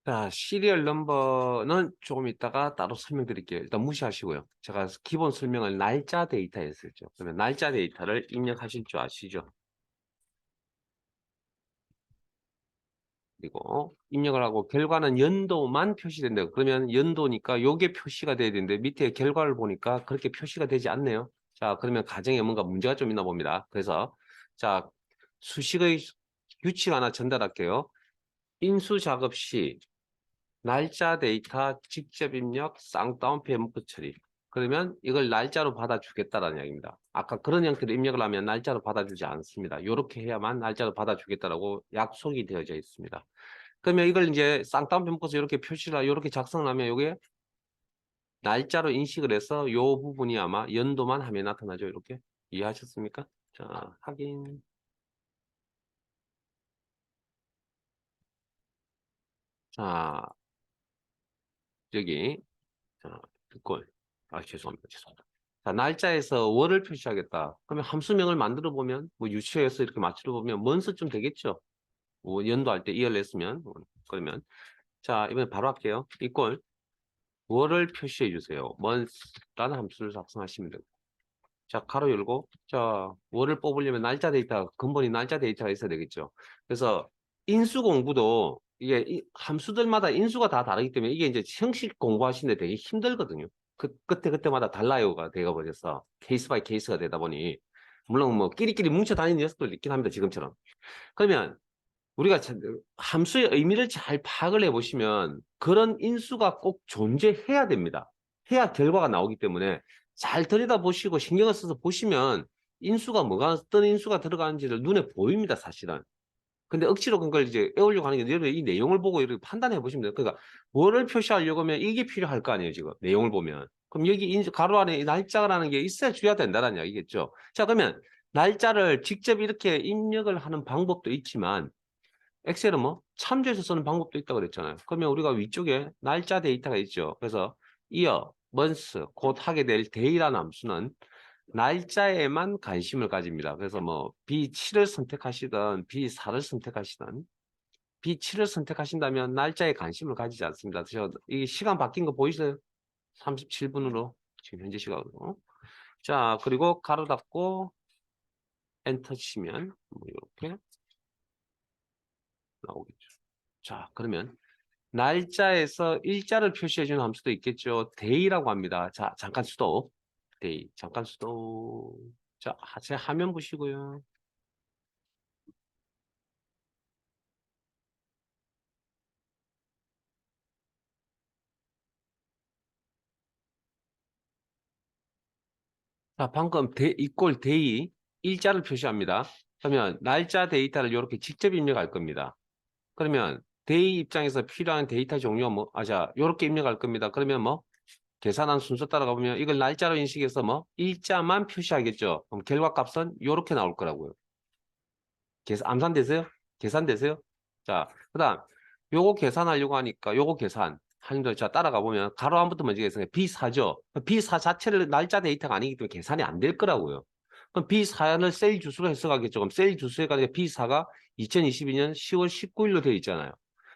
자, 시리얼 넘버는 조금 이따가 따로 설명드릴게요. 일단 무시하시고요. 제가 기본 설명을 날짜 데이터에 했었죠. 그러면 날짜 데이터를 입력하실 줄 아시죠? 그리고 입력을 하고 결과는 연도만 표시된대요. 그러면 연도니까 요게 표시가 돼야 되는데 밑에 결과를 보니까 그렇게 표시가 되지 않네요. 자, 그러면 가정에 뭔가 문제가 좀 있나 봅니다. 그래서 자, 수식의 규칙 하나 전달할게요. 인수 작업 시 날짜 데이터 직접 입력 쌍따옴표 문구 처리. 그러면 이걸 날짜로 받아주겠다라는 이야기입니다. 아까 그런 형태로 입력을 하면 날짜로 받아주지 않습니다. 이렇게 해야만 날짜로 받아주겠다라고 약속이 되어져 있습니다. 그러면 이걸 이제 쌍따옴표 묶어서 이렇게 표시를 이렇게 작성을 하면 이게 날짜로 인식을 해서 이 부분이 아마 연도만 하면 나타나죠. 이렇게 이해하셨습니까? 자, 확인. 자, 여기 자, 꼴. 죄송합니다. 죄송합니다. 자, 날짜에서 월을 표시하겠다. 그러면 함수명을 만들어 보면 뭐 유치해서 이렇게 맞추려 보면 먼스쯤 되겠죠. 뭐 연도할 때 이어를 냈으면 그러면 자, 이번에 바로 할게요. 이꼴 월을 표시해 주세요. month라는 함수를 작성하시면 됩니다. 자, 가로 열고, 자, 월을 뽑으려면 날짜 데이터, 근본이 날짜 데이터가 있어야 되겠죠. 그래서 인수 공부도 이게 함수들마다 인수가 다 다르기 때문에 이게 이제 형식 공부하시는데 되게 힘들거든요. 그때마다 달라요가 되어 버려서 케이스 바이 케이스가 되다 보니 물론 뭐 끼리끼리 뭉쳐 다니는 녀석들 있긴 합니다. 지금처럼. 그러면 우리가 함수의 의미를 잘 파악을 해보시면 그런 인수가 꼭 존재해야 됩니다. 해야 결과가 나오기 때문에 잘 들여다보시고 신경을 써서 보시면 인수가 뭐가 어떤 인수가 들어가는지를 눈에 보입니다. 사실은. 근데 억지로 그걸 이제 외우려고 하는 게 아니라 이 내용을 보고 이렇게 판단해 보시면 돼요. 그러니까 뭐를 표시하려고 하면 이게 필요할 거 아니에요. 지금 내용을 보면. 그럼 여기 가로 안에 날짜라는 게 있어야 줘야 된다는 이야기겠죠. 자, 그러면 날짜를 직접 이렇게 입력을 하는 방법도 있지만 엑셀은 뭐 참조해서 쓰는 방법도 있다고 그랬잖아요. 그러면 우리가 위쪽에 날짜 데이터가 있죠. 그래서 year, month, 곧 하게 될 day라는 함수는 날짜에만 관심을 가집니다. 그래서 뭐 B7을 선택하시든 B4를 선택하시든 B7을 선택하신다면 날짜에 관심을 가지지 않습니다. 이 시간 바뀐 거 보이세요? 37분으로 지금 현재 시각으로. 자, 그리고 가로 닫고 엔터 치면 뭐 이렇게 나오겠죠. 자, 그러면 날짜에서 일자를 표시해주는 함수도 있겠죠. day라고 합니다. 자, 잠깐 스톱. day. 잠깐 스톱. 자, 제 화면 보시고요. 자, 방금 이꼴 데이 일자를 표시합니다. 그러면 날짜 데이터를 이렇게 직접 입력할 겁니다. 그러면 데이 입장에서 필요한 데이터 종류가 뭐, 자, 이렇게 입력할 겁니다. 그러면 뭐, 계산한 순서 따라가 보면 이걸 날짜로 인식해서 뭐, 일자만 표시하겠죠. 그럼 결과값은 이렇게 나올 거라고요. 암산되세요? 계산되세요? 자, 그 다음, 요거 계산하려고 하니까 요거 계산. 하는데 자, 따라가 보면 가로 안부터 먼저 계산해. B4죠. B4 자체를 날짜 데이터가 아니기 때문에 계산이 안 될 거라고요. 그럼 B4를 셀 주수로 해석하겠죠. 그럼 셀 주수에가 B4가 2022년 10월 19일로 되어 있잖아요.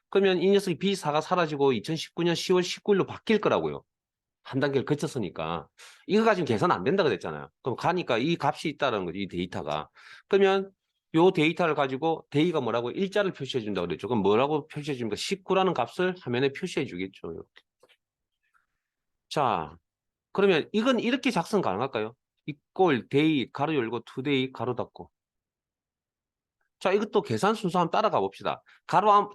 그러면 이 녀석이 B4가 사라지고 2019년 10월 19일로 바뀔 거라고요. 한 단계를 거쳤으니까. 이거 가지고 계산 안 된다 그랬잖아요. 그럼 가니까 이 값이 있다는 거지, 이 데이터가. 그러면 요 데이터를 가지고 데이가 뭐라고 일자를 표시해 준다고 그랬죠. 그럼 뭐라고 표시해 줍니까? 19라는 값을 화면에 표시해 주겠죠. 이렇게. 자, 그러면 이건 이렇게 작성 가능할까요? 이꼴 데이 가로 열고 투데이 가로 닫고. 자, 이것도 계산 순서 한번 따라가 봅시다.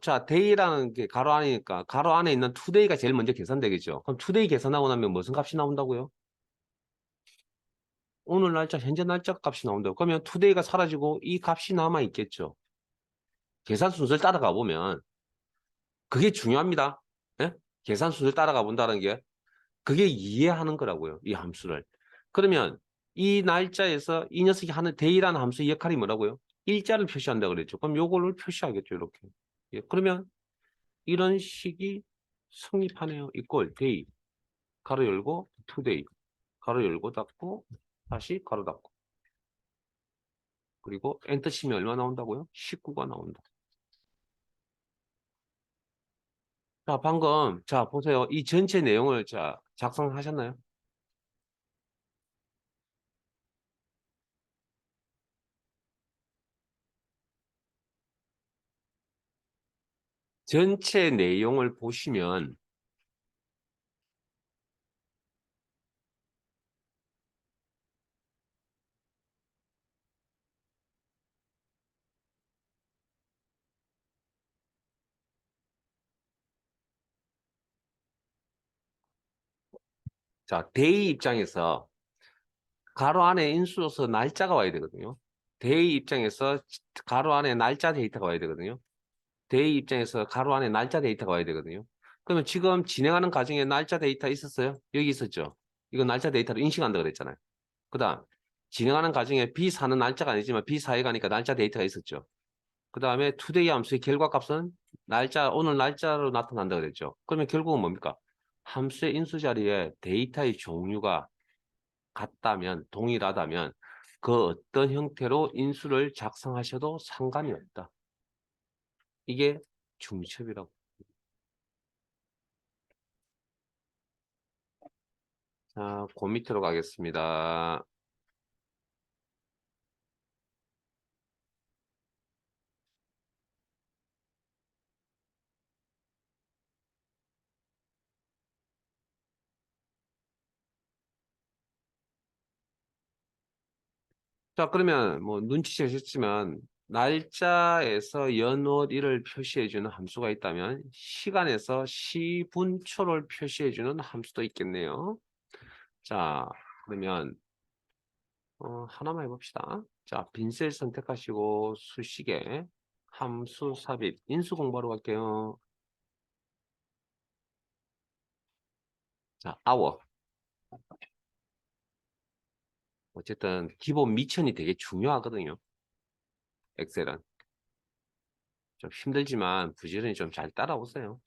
자, 데이라는 게 가로 안이니까 가로 안에 있는 투데이가 제일 먼저 계산되겠죠. 그럼 투데이 계산하고 나면 무슨 값이 나온다고요? 오늘 날짜, 현재 날짜 값이 나온다고. 그러면 투데이가 사라지고 이 값이 남아 있겠죠. 계산 순서를 따라가 보면 그게 중요합니다. 예? 계산 순서를 따라가 본다는 게 그게 이해하는 거라고요. 이 함수를. 그러면 이 날짜에서 이 녀석이 하는 데이라는 함수의 역할이 뭐라고요? 일자를 표시한다고 그랬죠. 그럼 요거를 표시하겠죠. 이렇게. 예, 그러면 이런 식이 성립하네요. 이꼴 데이 가로 열고 투데이 가로 열고 닫고 다시 가로 닫고 그리고 엔터 치면 얼마 나온다고요? 19가 나온다. 자, 방금 자 보세요. 이 전체 내용을 자 작성하셨나요? 전체 내용을 보시면 자, 데이 입장에서 가로 안에 인수로서 날짜가 와야 되거든요. 데이 입장에서 가로 안에 날짜 데이터가 와야 되거든요. 데이 입장에서 가로 안에 날짜 데이터가 와야 되거든요. 그러면 지금 진행하는 과정에 날짜 데이터 있었어요? 여기 있었죠? 이거 날짜 데이터로 인식한다 그랬잖아요. 그 다음 진행하는 과정에 B4는 날짜가 아니지만 B4에 가니까 날짜 데이터가 있었죠. 그 다음에 투데이 함수의 결과값은 오늘 날짜로 나타난다 그랬죠. 그러면 결국은 뭡니까? 함수의 인수 자리에 데이터의 종류가 같다면, 동일하다면 그 어떤 형태로 인수를 작성하셔도 상관이 없다. 이게 중첩이라고. 자, 그 밑으로 가겠습니다. 자, 그러면 뭐 눈치채셨지만 날짜에서 연월일을 표시해주는 함수가 있다면 시간에서 시분초를 표시해주는 함수도 있겠네요. 자, 그러면 하나만 해봅시다. 자, 빈셀 선택하시고 수식에 함수 삽입 인수 공부하러 갈게요. 자, hour. 어쨌든 기본 미천이 되게 중요하거든요. 엑셀은. 좀 힘들지만 부지런히 좀 잘 따라오세요.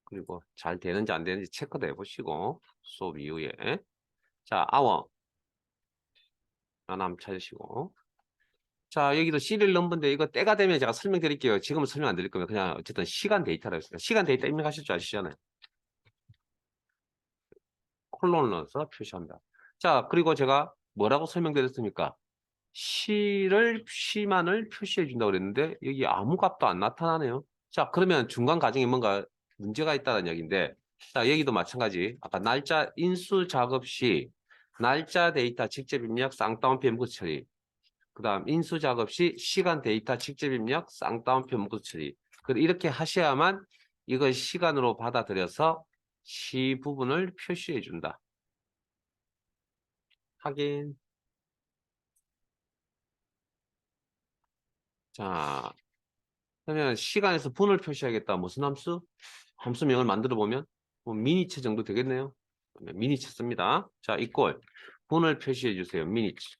그리고 잘 되는지 안 되는지 체크도 해보시고 수업 이후에. 자, hour 하나 한번 찾으시고. 자, 여기도 시리얼 넘버인데 이거 때가 되면 제가 설명드릴게요. 지금은 설명 안 드릴 거면 그냥 어쨌든 시간 데이터라 했습니다. 시간 데이터 입력하실 줄 아시잖아요. 콜론을 넣어서 표시합니다. 자, 그리고 제가 뭐라고 설명드렸습니까? 시만을 표시해 준다고 그랬는데 여기 아무 값도 안 나타나네요. 자, 그러면 중간 과정에 뭔가 문제가 있다는 얘기인데 자, 여기도 마찬가지. 아까 날짜 인수 작업 시 날짜 데이터 직접 입력 쌍따옴표 문구 처리. 그 다음 인수 작업 시 시간 데이터 직접 입력 쌍따옴표 문구 처리. 이렇게 하셔야만 이걸 시간으로 받아들여서 시 부분을 표시해 준다. 확인. 자, 그러면 시간에서 분을 표시하겠다. 무슨 함수? 함수명을 만들어 보면 뭐 미니츠 정도 되겠네요. 미니츠 씁니다. 자, 이꼴 분을 표시해 주세요. 미니츠.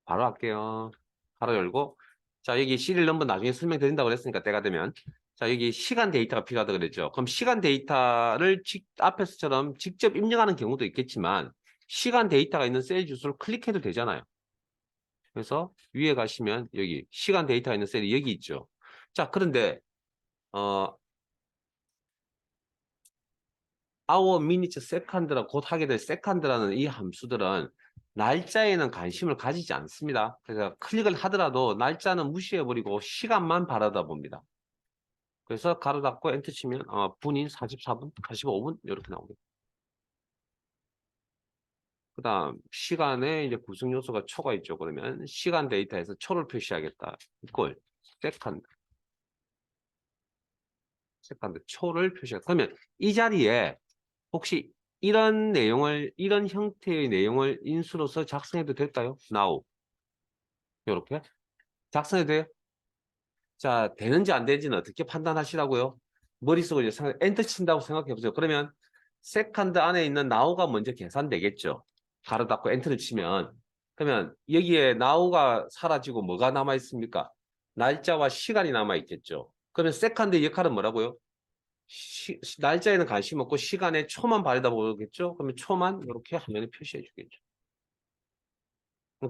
바로 할게요. 바로 열고. 자, 여기 시리얼 넘버 나중에 설명드린다고 그랬으니까 때가 되면. 자, 여기 시간 데이터가 필요하다고 그랬죠. 그럼 시간 데이터를 앞에서처럼 직접 입력하는 경우도 있겠지만 시간 데이터가 있는 셀 주소를 클릭해도 되잖아요. 그래서 위에 가시면 여기 시간 데이터가 있는 셀이 여기 있죠. 자, 그런데 hour, minute, second라 곧 하게 될 second라는 이 함수들은 날짜에는 관심을 가지지 않습니다. 그래서 클릭을 하더라도 날짜는 무시해버리고 시간만 바라다 봅니다. 그래서 가로 닫고 엔터 치면 분인 44분, 45분 이렇게 나오겠죠. 그 다음 시간에 이제 구성 요소가 초가 있죠. 그러면 시간 데이터에서 초를 표시하겠다. 이걸 세컨드, 초를 표시하겠다. 그러면 이 자리에 혹시 이런 형태의 내용을 인수로서 작성해도 될까요? now. 이렇게 작성해도 돼요? 자, 되는지 안 되는지는 어떻게 판단하시라고요? 머릿속으로 이제 엔터 친다고 생각해 보세요. 그러면 세컨드 안에 있는 now가 먼저 계산되겠죠. 가로 닫고 엔터를 치면 그러면 여기에 now가 사라지고 뭐가 남아 있습니까? 날짜와 시간이 남아 있겠죠. 그러면 세컨드의 역할은 뭐라고요? 날짜에는 관심 없고 시간에 초만 바래다 보겠죠. 그러면 초만 이렇게 화면에 표시해 주겠죠.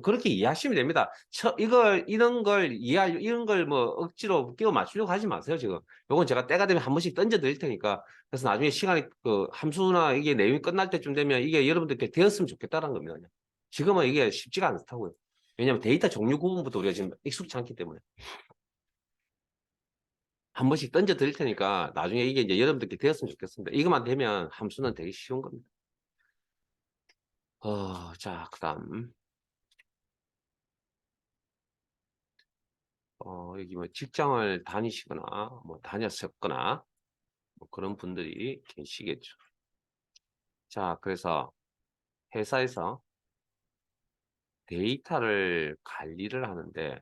그렇게 이해하시면 됩니다. 이런 걸 뭐 억지로 끼워 맞추려고 하지 마세요, 지금. 요건 제가 때가 되면 한 번씩 던져 드릴 테니까. 그래서 나중에 시간이, 함수나 이게 내용이 끝날 때쯤 되면 이게 여러분들께 되었으면 좋겠다는 겁니다. 그냥. 지금은 이게 쉽지가 않다고요. 왜냐하면 데이터 종류 구분부터 우리가 지금 익숙치 않기 때문에. 한 번씩 던져 드릴 테니까 나중에 이게 이제 여러분들께 되었으면 좋겠습니다. 이것만 되면 함수는 되게 쉬운 겁니다. 자, 그 다음. 여기 뭐 직장을 다니시거나, 뭐 다녔었거나, 뭐 그런 분들이 계시겠죠. 자, 그래서 회사에서 데이터를 관리를 하는데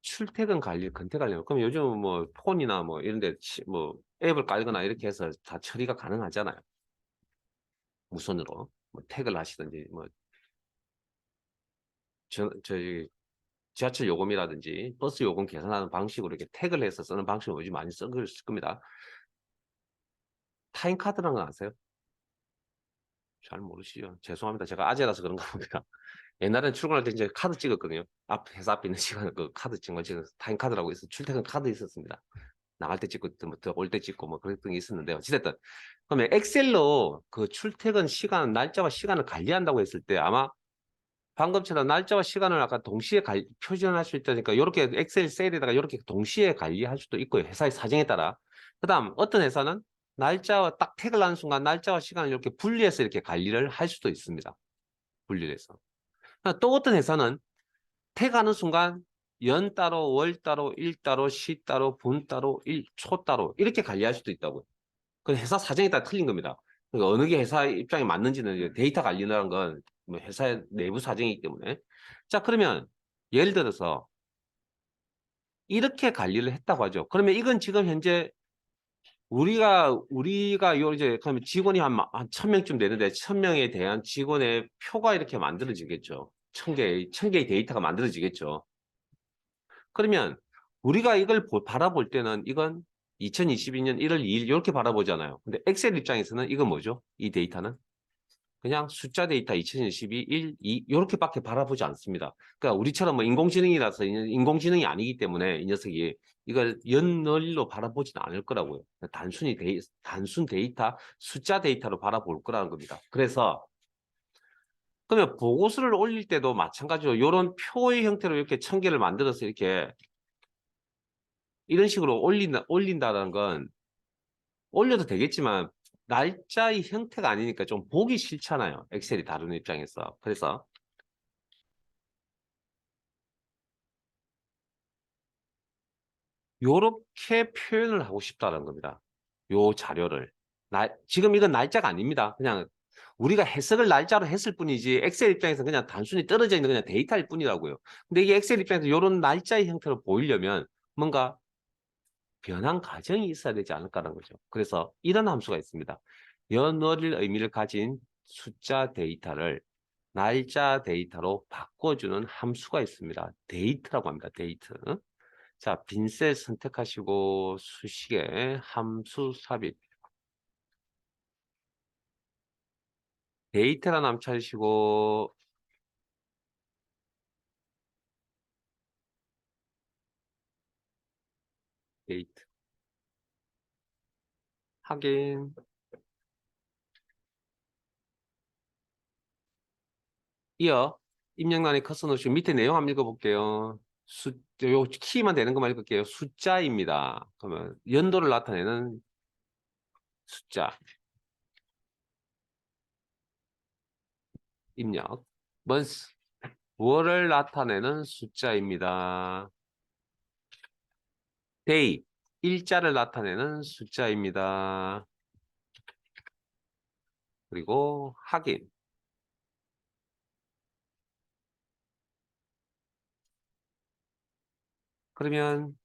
출퇴근 관리, 근태 관리. 그럼 요즘 뭐 폰이나 뭐 이런 데 뭐 앱을 깔거나 이렇게 해서 다 처리가 가능하잖아요. 무선으로. 뭐 태그를 하시든지, 뭐 저희 지하철 요금이라든지 버스 요금 계산하는 방식으로 이렇게 태그를 해서 쓰는 방식을 요즘 많이 쓸 겁니다. 타임카드라는 거 아세요? 잘 모르시죠? 죄송합니다. 제가 아재라서 그런가 봅니다. 옛날엔 출근할 때 이제 카드 찍었거든요. 회사 앞에 있는 시간에 그 카드 찍은 걸 찍어서 타임카드라고 있어. 출퇴근 카드 있었습니다. 나갈 때 찍고, 올 때 찍고, 뭐 그랬던 게 있었는데, 어찌됐든. 그러면 엑셀로 그 출퇴근 시간, 날짜와 시간을 관리한다고 했을 때 아마 방금처럼 날짜와 시간을 아까 동시에 표시할 수 있다니까, 이렇게 엑셀 셀에다가 이렇게 동시에 관리할 수도 있고요. 회사의 사정에 따라. 그 다음, 어떤 회사는 날짜와 딱 태그를 하는 순간 날짜와 시간을 이렇게 분리해서 이렇게 관리를 할 수도 있습니다. 분리해서. 또 어떤 회사는 태그하는 순간 연 따로, 월 따로, 일 따로, 시 따로, 분 따로, 초 따로 이렇게 관리할 수도 있다고요. 그 회사 사정에 따라 틀린 겁니다. 그러니까 어느 게 회사 입장에 맞는지는 데이터 관리라는 건 뭐 회사의 내부 사정이기 때문에. 자, 그러면 예를 들어서 이렇게 관리를 했다고 하죠. 그러면 이건 지금 현재 우리가 요 이제 그러면 직원이 한 1000명쯤 되는데 1000명에 대한 직원의 표가 이렇게 만들어지겠죠. 1000개의 데이터가 만들어지겠죠. 그러면 우리가 이걸 바라볼 때는 이건 2022년 1월 2일 이렇게 바라보잖아요. 근데 엑셀 입장에서는 이건 뭐죠? 이 데이터는 그냥 숫자 데이터 2022, 1, 2 이렇게밖에 바라보지 않습니다. 그러니까 우리처럼 뭐 인공지능이라서 인공지능이 아니기 때문에 이 녀석이 이걸 연널로 바라보지는 않을 거라고요. 단순 데이터, 숫자 데이터로 바라볼 거라는 겁니다. 그래서 그러면 보고서를 올릴 때도 마찬가지로 이런 표의 형태로 이렇게 1000개를 만들어서 이렇게 이런 식으로 올린다는 건 올려도 되겠지만 날짜의 형태가 아니니까 좀 보기 싫잖아요. 엑셀이 다루는 입장에서. 그래서 요렇게 표현을 하고 싶다는 겁니다. 요 자료를. 지금 이건 날짜가 아닙니다. 그냥 우리가 해석을 날짜로 했을 뿐이지 엑셀 입장에서 그냥 단순히 떨어져 있는 그냥 데이터일 뿐이라고요. 근데 이게 엑셀 입장에서 이런 날짜의 형태로 보이려면 뭔가 변환 과정이 있어야 되지 않을까라는 거죠. 그래서 이런 함수가 있습니다. 연월일 의미를 가진 숫자 데이터를 날짜 데이터로 바꿔주는 함수가 있습니다. 데이트라고 합니다. 데이트. 자, 빈셀 선택하시고 수식에 함수 삽입. 데이터라는 함 찾으시고 데이트. 확인. 이어 입력란에 커서 놓으시고 밑에 내용 한번 읽어볼게요. 요 키만 되는 것만 읽을게요. 숫자입니다. 그러면 연도를 나타내는 숫자 입력. month 월을 나타내는 숫자입니다. day 일자를 나타내는 숫자입니다. 그리고 확인. 그러면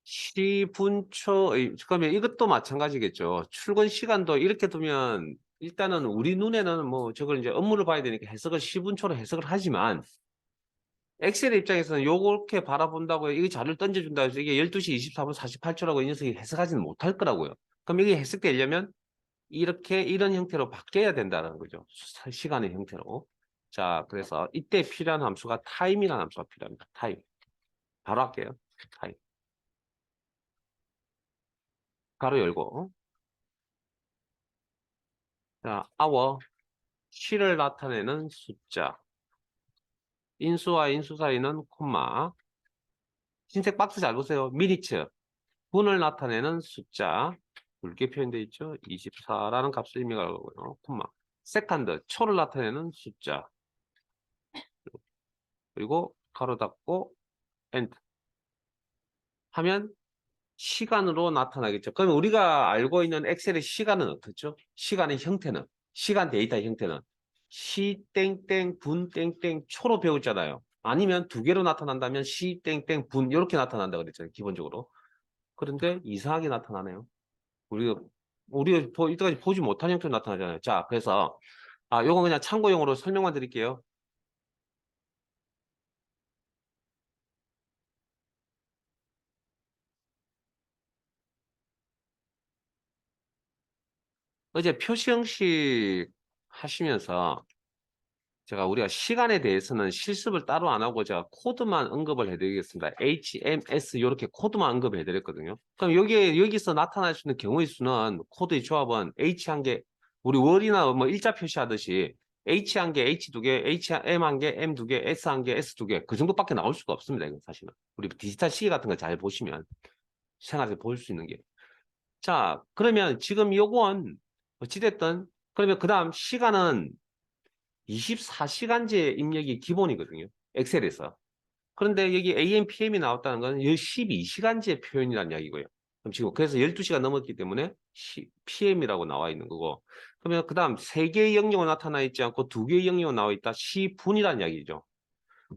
시분초의 그러면 이것도 마찬가지겠죠. 출근 시간도 이렇게 두면 일단은 우리 눈에는 뭐 저걸 이제 업무를 봐야 되니까 해석을 시분초로 해석을 하지만 엑셀의 입장에서는 요렇게 바라본다고 이 자료를 던져준다 해서 이게 12시 24분 48초라고 이 녀석이 해석하지는 못할 거라고요. 그럼 이게 해석되려면 이렇게 이런 형태로 바뀌어야 된다는 거죠. 시간의 형태로. 자, 그래서 이때 필요한 함수가 타임이라는 함수가 필요합니다. 타임. 바로 할게요. 타임. 가로 열고. 자, hour. 시를 나타내는 숫자. 인수와 인수 사이는 콤마. 흰색 박스 잘 보세요. minutes. 분을 나타내는 숫자. 굵게 표현되어 있죠. 24라는 값을 입력할 거고요. 콤마. 세컨드. 초를 나타내는 숫자. 그리고 가로 닫고 엔터. 하면 시간으로 나타나겠죠. 그럼 우리가 알고 있는 엑셀의 시간은 어떻죠? 시간의 형태는, 시간 데이터의 형태는 시 땡땡 분 땡땡 초로 배웠잖아요. 아니면 두 개로 나타난다면 시 땡땡 분 이렇게 나타난다 그랬잖아요. 기본적으로. 그런데 이상하게 나타나네요. 우리가 이때까지 보지 못한 형태로 나타나잖아요. 자, 그래서 요거 그냥 참고용으로 설명만 드릴게요. 어제 표시 형식 하시면서 제가 우리가 시간에 대해서는 실습을 따로 안 하고 제가 코드만 언급을 해드리겠습니다. HMS 이렇게 코드만 언급해 드렸거든요. 그럼 여기서 나타날 수 있는 경우의 수는 코드의 조합은 H 한 개, 우리 월이나 뭐 일자 표시하듯이 H 한 개, H 두 개, M 한 개, M 두 개, S 한 개, S 두 개, 그 정도밖에 나올 수가 없습니다. 이건 사실은. 우리 디지털 시계 같은 거 잘 보시면 생활에서 볼 수 있는 게. 자, 그러면 지금 요건 어찌됐든 그러면 그 다음 시간은 24시간제 입력이 기본이거든요. 엑셀에서. 그런데 여기 AM, PM이 나왔다는 건 12시간제 표현이라는 이야기고요. 그럼 지금 그래서 12시가 넘었기 때문에 PM이라고 나와 있는 거고. 그러면 그 다음 3개의 영역으로 나타나 있지 않고 2개의 영역으로 나와 있다. 시분이라는 이야기죠.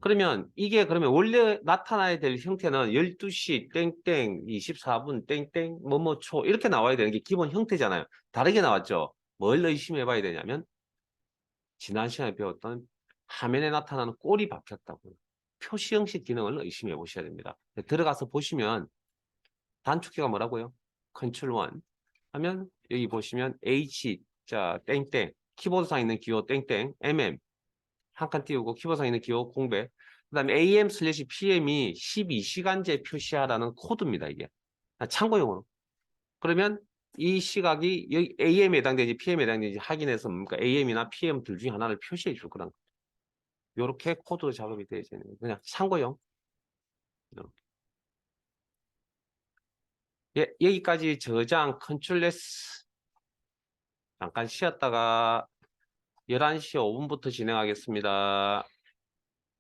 그러면 이게 그러면 원래 나타나야 될 형태는 12시 땡땡 24분 땡땡 뭐뭐초 이렇게 나와야 되는 게 기본 형태잖아요. 다르게 나왔죠. 뭘 의심해 봐야 되냐면 지난 시간에 배웠던 화면에 나타나는 꼴이 바뀌었다고 표시 형식 기능을 의심해 보셔야 됩니다. 들어가서 보시면 단축키가 뭐라고요? 컨트롤 1 하면 여기 보시면 H 자 땡땡 키보드상 있는 기호 땡땡 MM 한 칸 띄우고 키보드상 있는 기호 공백 그 다음에 AM/PM이 12시간제 표시하라는 코드입니다. 이게 참고용으로. 그러면 이 시각이 여기 AM에 해당되는지 PM에 해당되는지 확인해서 뭡니까? AM이나 PM 둘 중에 하나를 표시해 줄 거란 이렇게 코드 작업이 되어 있는 거예요. 그냥 참고용. 예, 여기까지 저장 컨트롤 S 잠깐 쉬었다가 11시 5분부터 진행하겠습니다.